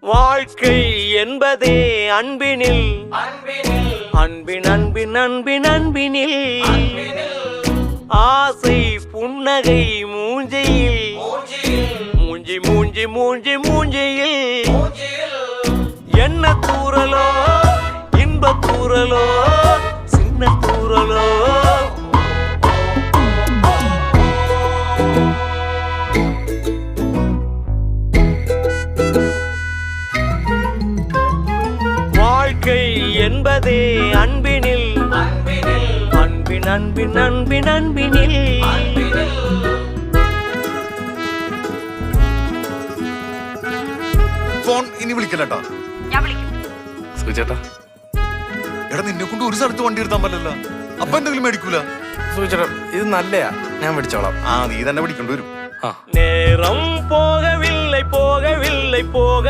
வாழ்க்கை என்பதே அன்பினில் அன்பின் அன்பின் அன்பின் அன்பினில் ஆசை புன்னகை மூஞ்சையில் மூஞ்சி மூஞ்சி மூஞ்சி மூஞ்சியில் என்ன தூரலோ இன்ப தூரலோ சின்ன தூரலோ வாழ்க்கை என்பதே அன்பினில் அன்பின் அன்பின் அன்பின் அன்பினில் ഫോൺ ഇനി വിളിക്കലട്ടാ സുചേട്ടാ എടാ നിന്നെ കൊണ്ട് ഒരു സ്ഥലത്ത് വണ്ടി എടുത്താൻ പറ്റില്ല അപ്പൊ എന്തെങ്കിലും മേടിക്കൂല സുചേട്ടാ ഇത് നല്ലയാ ഞാൻ മേടിച്ചോളാം നീ തന്നെ പിടിക്കേണ്ടി വരും நேரம் போகவில்லை போகவில்லை போக